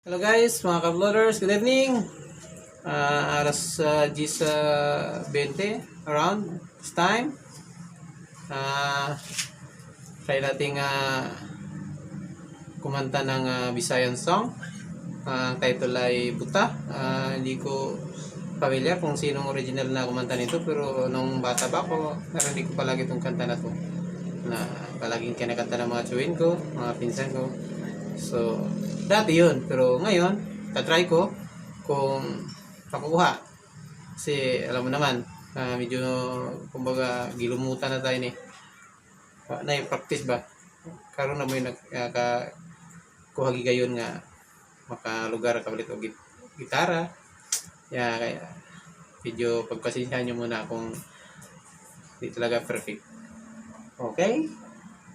Hello guys, mga ka-vloggers, good evening. Alas 10:20 around this time. Try nating kumanta ng Visayan song. Ang title ay Buta. Hindi ko familiar kung sinong original na kumanta nito, pero nung bata ba ako, narinig ko palagi itong kanta na to, na palaging kinakanta ng mga chewin ko, mga pinsan ko. So, dati yun. Pero ngayon, tatry ko kung makukuha. Kasi, alam mo naman, medyo, kumbaga, gilumutan na tayo ni. Na-practice ba? Karoon na mo yung kuha gigayon nga makalugar ka ulit o gitara. Kaya, medyo pagpasensyahan nyo muna kung hindi talaga perfect. Okay?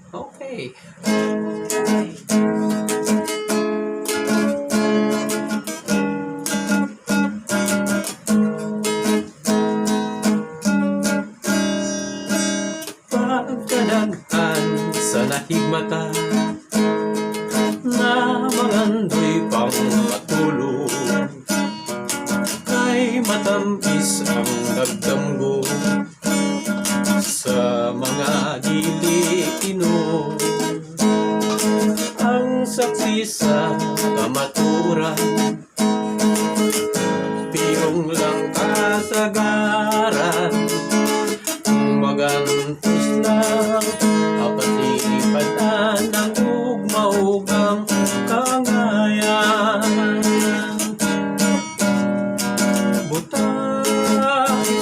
Okay. Pagkadaghan sa nahigmata na mangandoy pang matulog, kay matamis ang nagdamgo sa mga dili-ino. Ang saksi sa kamaturan, piyong lang kasagaran, magantos lang apatipatan ng ugma-ugang kangayan. Buta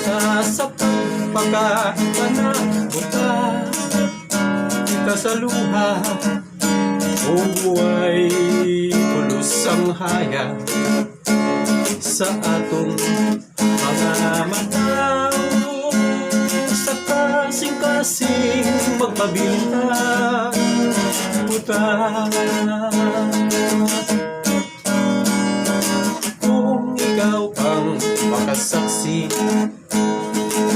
ka sa pagpakabana, buta kita sa luha, o buhay pulos ang haya sa atong mga mata. Sa kasing-kasing magpabinta, buta. Kung ikaw ang makasaksi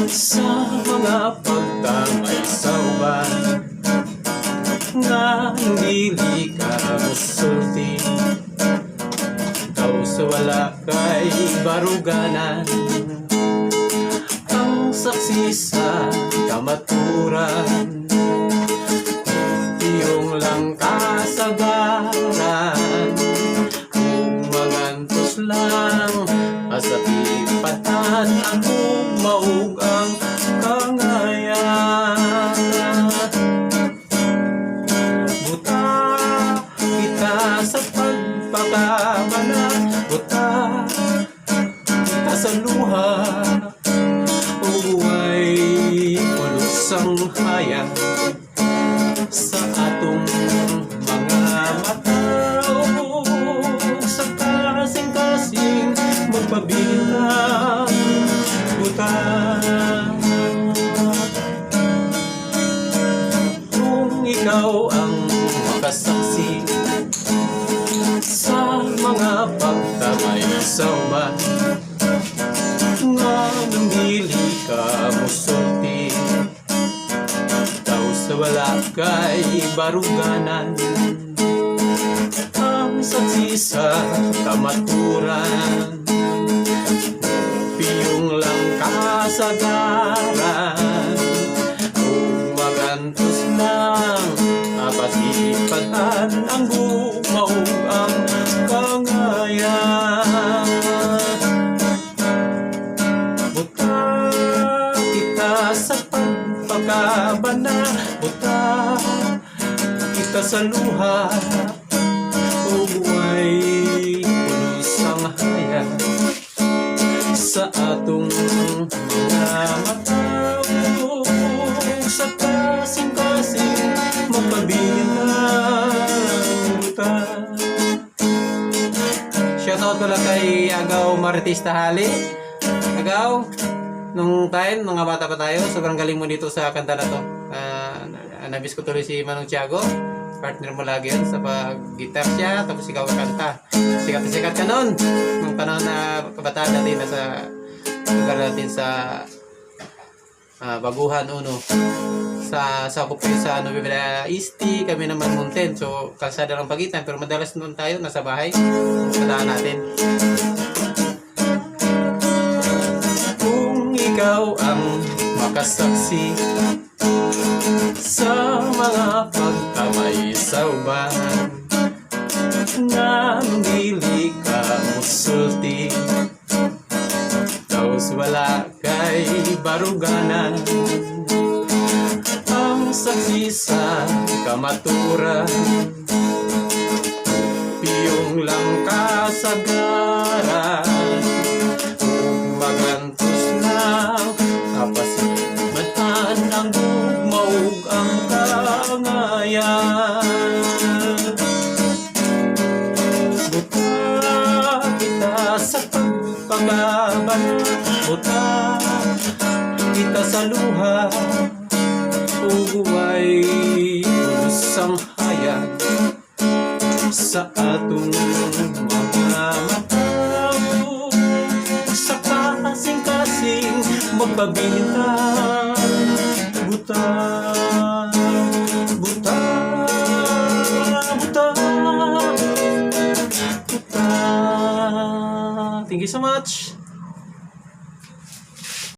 sa mga pagtamay sa uban, nga hindi ka musulti, daw sa wala kay baruganan. Ang saksi sa kamaturan, iyong lang kasagaran, kung magantos lang asapipatan ang ugma-ugang kangayan. Buta kita sa pagpakabana, buta kita sa luha, o buhay pulos ang haya sa atong mga mata. Sa kasing-kasing magpabila, buta. Kung ikaw ang makasaksi sa mga pagtamay sa uban, nga namili ka musulti, daw sa wala kay baruganan. Ang saksi sa kamaturan, piyong lang kasagaran, kung magantos lang apasipatan ang ugma-ugang kangayan. Buta kita sa pagpakabana, buta kita sa luha, o buhay pulos ang haya sa atong mga mata. Sa kasing-kasing magpabilang, buta. Shoutout pala kay Agaw Maritista Hali. Agaw, nung mga bata pa tayo, sobrang galing mo dito sa kanta na to. Nabis ko tuloy si Manong Tiago, partner mo lagi yun sa pag-gitar siya, tapos ikaw kanta. Sikat na sikat ka nun nung panahon na kabataan natin, nasa lugar natin sa Baguhan Uno. Sakop kayo sa Nueva East, kami naman Munten. So, kalsada ng pagitan. Pero madalas noon tayo, nasa bahay. Tandaan natin. Kung ikaw ang makasaksi sa mga pagkamay sa uban, na nungili ka musulti, taos wala kay baruganan, ang saksi sa kamaturan, piyong lang kasagaran, magantos na kapasimadhan ang gugmaog ang kangayan. Buta kita sa pagpagaban, buta kita sa luha, uguay usang hayag sa atong mga mata, sa kasing-kasing magpabilitan. Buta, buta, buta, buta. Thank you so much.